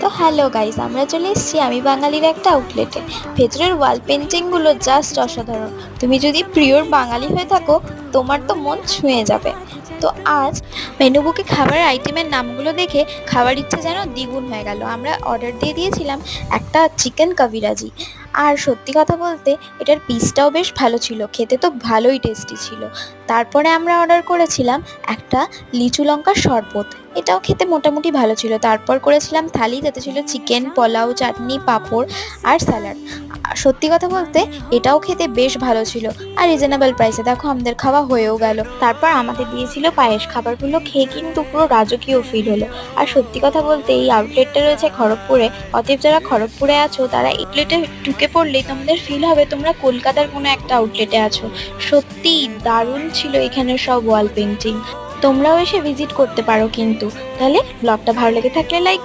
তো hello guys, আমরা চলে এসেছি আমি বাঙালির একটা আউটলেটে। ভেতরের ওয়াল পেন্টিংগুলো জাস্ট অসাধারণ। তুমি যদি পিওর বাঙালি হয়ে থাকো, তোমার তো মন ছুঁয়ে যাবে। তো আজ মেনু বুকে খাবার আইটেমের নামগুলো দেখে খাবার ইচ্ছা যেন দ্বিগুণ হয়ে গেল। আমরা অর্ডার দিয়ে দিয়েছিলাম একটা চিকেন কাবিরাজি। আর সত্যি কথা বলতে এটার পিসটাও বেশ ভালো ছিল, খেতে তো ভালোই টেস্টি ছিল। তারপরে আমরা অর্ডার করেছিলাম একটা লিচু লঙ্কার শরবত, এটাও খেতে মোটামুটি ভালো ছিল। তারপর করেছিলাম থালি, যাতে ছিল চিকেন, পোলাও, চাটনি, পাঁপড় আর স্যালাড। সত্যি কথা বলতে এটাও খেতে বেশ ভালো ছিল আর রিজনেবল প্রাইসে। দেখো আমাদের খাওয়া হয়েও গেল। তারপর আমাদের দিয়েছিল পায়েস। খাবারগুলো খেয়ে কিন্তু পুরো রাজকীয় ফিল হলো। আর সত্যি কথা বলতে এই আউটলেটটা রয়েছে খড়গপুরে। অতএব যারা খড়গপুরে আছো তারা এই আউটলেটে ঢুকে পড়লেই তোমাদের ফিল হবে তোমরা কলকাতার কোনো একটা আউটলেটে আছো। সত্যি দারুণ ছিল এখানের সব ওয়াল পেন্টিং। তোমরাও এসে ভিজিট করতে পারো কিন্তু। তাহলে ব্লগটা ভালো লেগে থাকলে লাইক